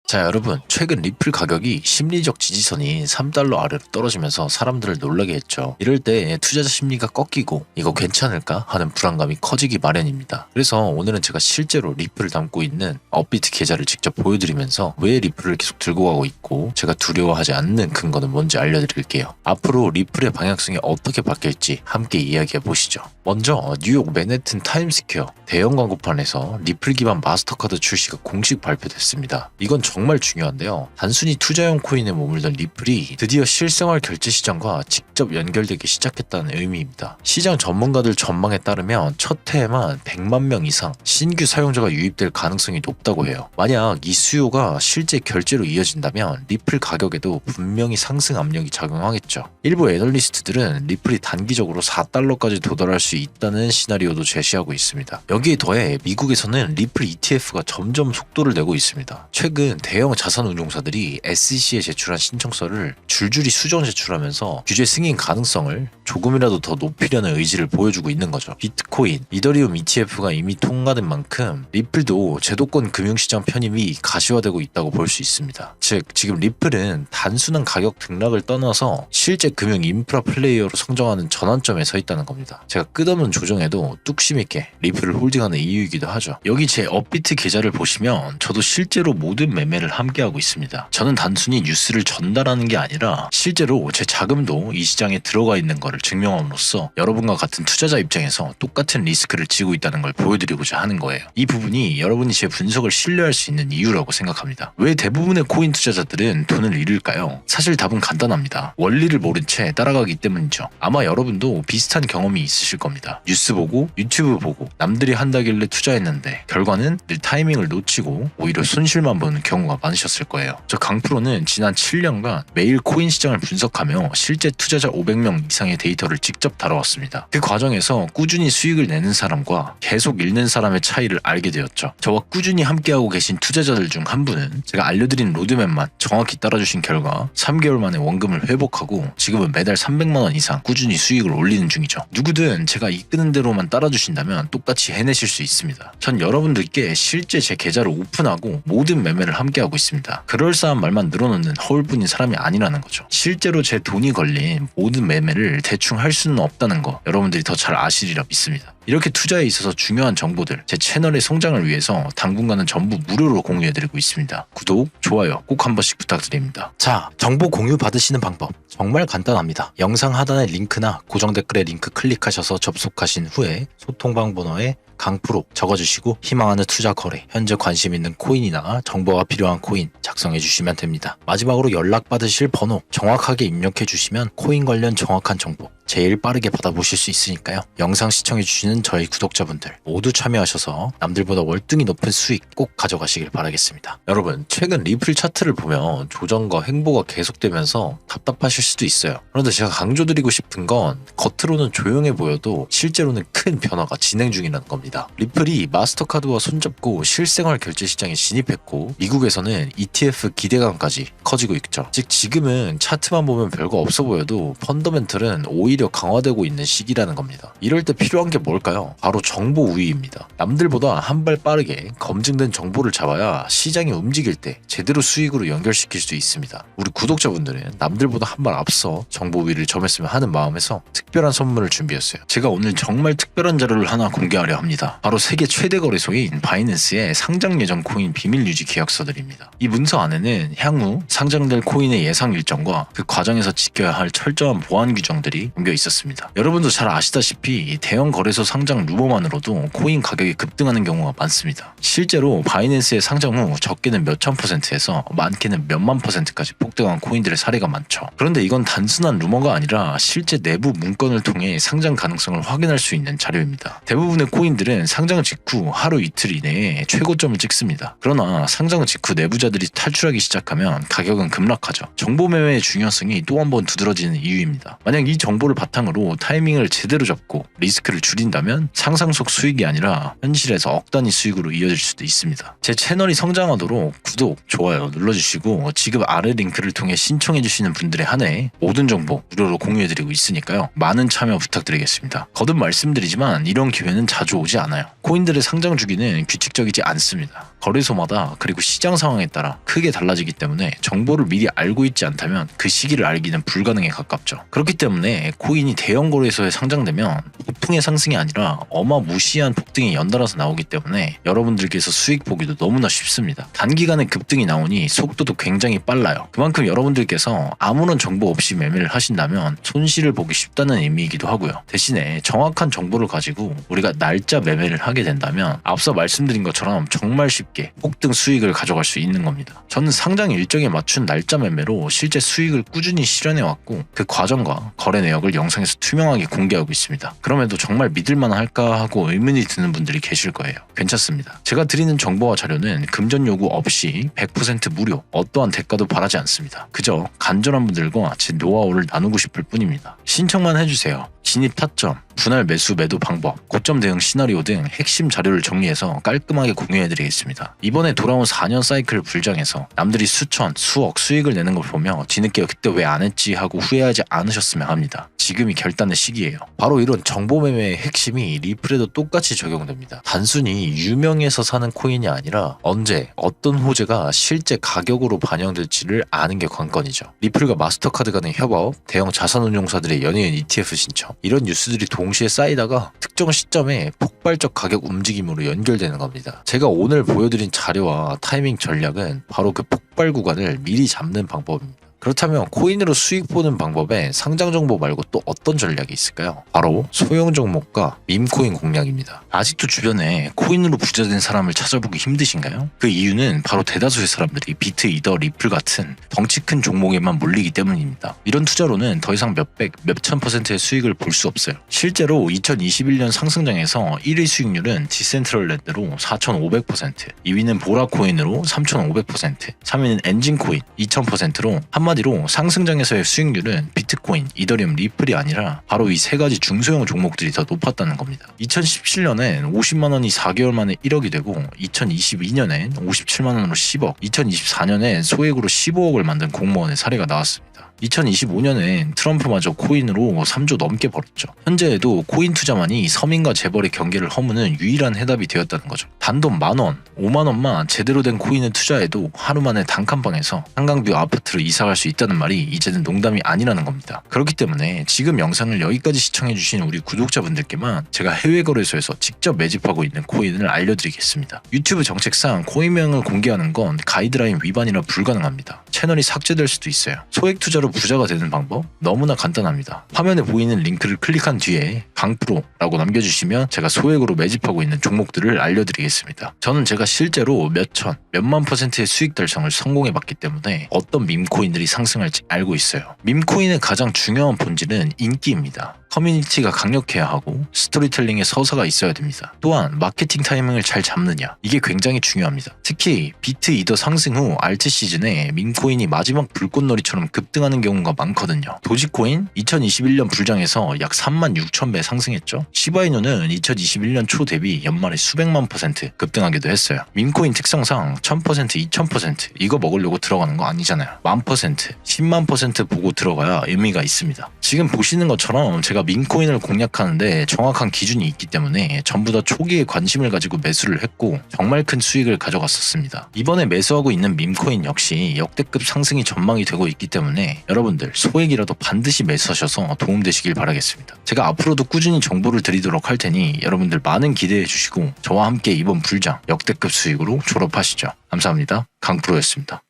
자, 여러분, 최근 리플 가격이 심리적 지지선인 3달러 아래로 떨어지면서 사람들을 놀라게 했죠. 이럴 때 투자자 심리가 꺾이고 이거 괜찮을까 하는 불안감이 커지기 마련입니다. 그래서 오늘은 제가 실제로 리플을 담고 있는 업비트 계좌를 직접 보여드리면서 왜 리플을 계속 들고 가고 있고 제가 두려워하지 않는 근거는 뭔지 알려드릴게요. 앞으로 리플의 방향성이 어떻게 바뀔지 함께 이야기해 보시죠. 먼저 뉴욕 맨해튼 타임스퀘어 대형 광고판에서 리플 기반 마스터카드 출시가 공식 발표됐습니다. 이건 정말 중요한데요. 단순히 투자용 코인에 머물던 리플이 드디어 실생활 결제 시장과 직접 연결되기 시작했다는 의미입니다. 시장 전문가들 전망에 따르면 첫 해에만 100만 명 이상 신규 사용자가 유입될 가능성이 높다고 해요. 만약 이 수요가 실제 결제로 이어진다면 리플 가격에도 분명히 상승 압력이 작용하겠죠. 일부 애널리스트들은 리플이 단기적으로 4달러까지 도달할 수 있다는 시나리오도 제시하고 있습니다. 여기에 더해 미국에서는 리플 ETF가 점점 속도를 내고 있습니다. 최근 대형 자산운용사들이 SEC에 제출한 신청서를 줄줄이 수정 제출하면서 규제 승인 가능성을 조금이라도 더 높이려는 의지를 보여주고 있는 거죠. 비트코인, 이더리움 ETF가 이미 통과된 만큼 리플도 제도권 금융시장 편입이 가시화되고 있다고 볼 수 있습니다. 즉, 지금 리플은 단순한 가격 등락을 떠나서 실제 금융 인프라 플레이어로 성장하는 전환점에 서 있다는 겁니다. 제가 끝없는 조정에도 뚝심 있게 리플을 홀딩하는 이유이기도 하죠. 여기 제 업비트 계좌를 보시면 저도 실제로 모든 매매를 함께하고 있습니다. 저는 단순히 뉴스를 전달하는 게 아니라 실제로 제 자금도 이 시장에 들어가 있는 것을 증명함으로써 여러분과 같은 투자자 입장에서 똑같은 리스크를 지고 있다는 걸 보여드리고자 하는 거예요. 이 부분이 여러분이 제 분석을 신뢰할 수 있는 이유라고 생각합니다. 왜 대부분의 코인 투자자들은 돈을 잃을까요? 사실 답은 간단합니다. 원리를 모른 채 따라가기 때문이죠. 아마 여러분도 비슷한 경험이 있으실 겁니다. 뉴스 보고 유튜브 보고 남들이 한다길래 투자했는데 결과는 늘 타이밍을 놓치고 오히려 손실만 보는 경우가 많으셨을 거예요. 저 강프로는 지난 7년간 매일 코인 시장을 분석하며 실제 투자자 500명 이상의 데이터를 직접 다뤄왔습니다. 그 과정에서 꾸준히 수익을 내는 사람과 계속 잃는 사람의 차이를 알게 되었죠. 저와 꾸준히 함께하고 계신 투자자들 중 한 분은 제가 알려드린 로드맵만 정확히 따라주신 결과 3개월 만에 원금을 회복하고 지금은 매달 300만 원 이상 꾸준히 수익을 올리는 중이죠. 누구든 제가 이끄는 대로만 따라주신다면 똑같이 해내실 수 있습니다. 전 여러분들께 실제 제 계좌를 오픈하고 모든 매매를 함께하고 있습니다. 그럴싸한 말만 늘어놓는 허울뿐인 사람이 아니라는 거죠. 실제로 제 돈이 걸린 모든 매매를 대충 할 수는 없다는 거 여러분들이 더 잘 아시리라 믿습니다. 이렇게 투자에 있어서 중요한 정보들 제 채널의 성장을 위해서 당분간은 전부 무료로 공유해드리고 있습니다. 구독, 좋아요 꼭 한 번씩 부탁드립니다. 자, 정보 공유 받으시는 방법 정말 간단합니다. 영상 하단의 링크나 고정 댓글의 링크 클릭하셔서 접속하신 후에 소통방 번호에 강프로 적어주시고 희망하는 투자 거래, 현재 관심 있는 코인이나 정보가 필요한 코인 작성해 주시면 됩니다. 마지막으로 연락받으실 번호 정확하게 입력해 주시면 코인 관련 정확한 정보 제일 빠르게 받아보실 수 있으니까요. 영상 시청해 주시는 저희 구독자분들 모두 참여하셔서 남들보다 월등히 높은 수익 꼭 가져가시길 바라겠습니다. 여러분, 최근 리플 차트를 보면 조정과 횡보가 계속되면서 답답하실 수도 있어요. 그런데 제가 강조드리고 싶은 건 겉으로는 조용해 보여도 실제로는 큰 변화가 진행 중이라는 겁니다. 리플이 마스터카드와 손잡고 실생활 결제 시장에 진입했고 미국에서는 ETF 기대감까지 커지고 있죠. 즉 지금은 차트만 보면 별거 없어 보여도 펀더멘털은 오히려 강화되고 있는 시기라는 겁니다. 이럴 때 필요한 게 뭘까요? 바로 정보 우위입니다. 남들보다 한 발 빠르게 검증된 정보를 잡아야 시장이 움직일 때 제대로 수익으로 연결시킬 수 있습니다. 우리 구독자분들은 남들보다 한 발 앞서 정보 우위를 점했으면 하는 마음에서 특별한 선물을 준비했어요. 제가 오늘 정말 특별한 자료를 하나 공개하려 합니다. 바로 세계 최대 거래소인 바이낸스의 상장 예정 코인 비밀 유지 계약서들입니다. 이 문서 안에는 향후 상장될 코인의 예상 일정과 그 과정에서 지켜야 할 철저한 보안 규정들이 담겨 있었습니다. 여러분도 잘 아시다시피 대형 거래소 상장 루머만으로도 코인 가격이 급등하는 경우가 많습니다. 실제로 바이낸스의 상장 후 적게는 몇천 %에서 많게는 몇만 %까지 폭등한 코인들의 사례가 많죠. 그런데 이건 단순한 루머가 아니라 실제 내부 문건을 통해 상장 가능성을 확인할 수 있는 자료입니다. 대부분의 코인들은 상장 직후 하루 이틀 이내에 최고점을 찍습니다. 그러나 상장 직후 내부자들이 탈출하기 시작하면 가격은 급락하죠. 정보 매매의 중요성이 또 한 번 두드러지는 이유입니다. 만약 이 정보를 바탕으로 타이밍을 제대로 잡고 리스크를 줄인다면 상상 속 수익이 아니라 현실에서 억 단위 수익으로 이어질 수도 있습니다. 제 채널이 성장하도록 구독, 좋아요 눌러주시고 지금 아래 링크를 통해 신청해주시는 분들에 한해 모든 정보 무료로 공유해드리고 있으니까요. 많은 참여 부탁드리겠습니다. 거듭 말씀드리지만 이런 기회는 자주 오지 일정하지 않아요. 코인들의 상장 주기는 규칙적이지 않습니다. 거래소마다 그리고 시장 상황에 따라 크게 달라지기 때문에 정보를 미리 알고 있지 않다면 그 시기를 알기는 불가능에 가깝죠. 그렇기 때문에 코인이 대형 거래소에 상장되면 보통의 상승이 아니라 어마무시한 폭등이 연달아서 나오기 때문에 여러분들께서 수익 보기도 너무나 쉽습니다. 단기간에 급등이 나오니 속도도 굉장히 빨라요. 그만큼 여러분들께서 아무런 정보 없이 매매를 하신다면 손실을 보기 쉽다는 의미이기도 하고요. 대신에 정확한 정보를 가지고 우리가 날짜 매매를 하게 된다면 앞서 말씀드린 것처럼 정말 쉽게 폭등 수익을 가져갈 수 있는 겁니다. 저는 상장 일정에 맞춘 날짜 매매로 실제 수익을 꾸준히 실현해왔고 그 과정과 거래 내역을 영상에서 투명하게 공개하고 있습니다. 그럼에도 정말 믿을만할까 하고 의문이 드는 분들이 계실 거예요. 괜찮습니다. 제가 드리는 정보와 자료는 금전 요구 없이 100% 무료, 어떠한 대가도 바라지 않습니다. 그저 간절한 분들과 제 노하우를 나누고 싶을 뿐입니다. 신청만 해주세요. 진입 타점, 분할 매수 매도 방법, 고점 대응 시나리오 등 핵심 자료를 정리해서 깔끔하게 공유해드리겠습니다. 이번에 돌아온 4년 사이클 불장에서 남들이 수천, 수억 수익을 내는 걸 보며 뒤늦게 그때 왜 안 했지 하고 후회하지 않으셨으면 합니다. 지금이 결단의 시기예요. 바로 이런 정보 매매의 핵심이 리플에도 똑같이 적용됩니다. 단순히 유명해서 사는 코인이 아니라 언제 어떤 호재가 실제 가격으로 반영될지를 아는 게 관건이죠. 리플과 마스터카드 간의 협업, 대형 자산운용사들의 연이은 ETF 신청, 이런 뉴스들이 동시에 쌓이다가 특정 시점에 폭발적 가격 움직임으로 연결되는 겁니다. 제가 오늘 보여드린 자료와 타이밍 전략은 바로 그 폭발 구간을 미리 잡는 방법입니다. 그렇다면 코인으로 수익 보는 방법에 상장 정보 말고 또 어떤 전략이 있을까요? 바로 소형 종목과 밈코인 공략입니다. 아직도 주변에 코인으로 부자된 사람을 찾아보기 힘드신가요? 그 이유는 바로 대다수의 사람들이 비트, 이더, 리플 같은 덩치 큰 종목에만 몰리기 때문입니다. 이런 투자로는 더 이상 몇백, 몇천 %의 수익을 볼 수 없어요. 실제로 2021년 상승장에서 1위 수익률은 디센트럴랜드로 4,500%, 2위는 보라코인으로 3,500%, 3위는 엔진코인 2,000%로 한마디로 상승장에서의 수익률은 비트코인, 이더리움, 리플이 아니라 바로 이 세 가지 중소형 종목들이 더 높았다는 겁니다. 2017년엔 50만 원이 4개월 만에 1억이 되고 2022년엔 57만 원으로 10억, 2024년엔 소액으로 15억을 만든 공무원의 사례가 나왔습니다. 2025년엔 트럼프마저 코인으로 3조 넘게 벌었죠. 현재에도 코인 투자만이 서민과 재벌의 경계를 허무는 유일한 해답이 되었다는 거죠. 단돈 10,000원, 50,000원만 제대로 된 코인을 투자해도 하루 만에 단칸방에서 한강뷰 아파트로 이사갈 수 있다는 말이 이제는 농담이 아니라는 겁니다. 그렇기 때문에 지금 영상을 여기까지 시청해주신 우리 구독자분들께만 제가 해외 거래소에서 직접 매집하고 있는 코인을 알려드리겠습니다. 유튜브 정책상 코인명을 공개하는 건 가이드라인 위반이라 불가능합니다. 채널이 삭제될 수도 있어요. 소액 투자로 부자가 되는 방법? 너무나 간단합니다. 화면에 보이는 링크를 클릭한 뒤에 강프로라고 남겨주시면 제가 소액으로 매집하고 있는 종목들을 알려드리겠습니다. 저는 제가 실제로 몇천, 몇만 %의 수익 달성을 성공해봤기 때문에 어떤 밈코인들이 상승할지 알고 있어요. 밈코인의 가장 중요한 본질은 인기입니다. 커뮤니티가 강력해야 하고 스토리텔링의 서사가 있어야 됩니다. 또한 마케팅 타이밍을 잘 잡느냐, 이게 굉장히 중요합니다. 특히 비트, 이더 상승 후 알트 시즌에 밈코인이 마지막 불꽃놀이처럼 급등하는 경우가 많거든요. 도지코인 2021년 불장에서 약 36,000배 상승했죠. 시바이누는 2021년 초 대비 연말에 수백만 % 급등하기도 했어요. 밈코인 특성상 1000%, 2000% 이거 먹으려고 들어가는 거 아니잖아요. 1000%, 10만 % 보고 들어가야 의미가 있습니다. 지금 보시는 것처럼 제가 밈코인을 공략하는데 정확한 기준이 있기 때문에 전부 다 초기에 관심을 가지고 매수를 했고 정말 큰 수익을 가져갔었습니다. 이번에 매수하고 있는 밈코인 역시 역대급 상승이 전망이 되고 있기 때문에 여러분들 소액이라도 반드시 매수하셔서 도움되시길 바라겠습니다. 제가 앞으로도 꾸준히 정보를 드리도록 할 테니 여러분들 많은 기대해 주시고 저와 함께 이번 불장 역대급 수익으로 졸업하시죠. 감사합니다. 강프로였습니다.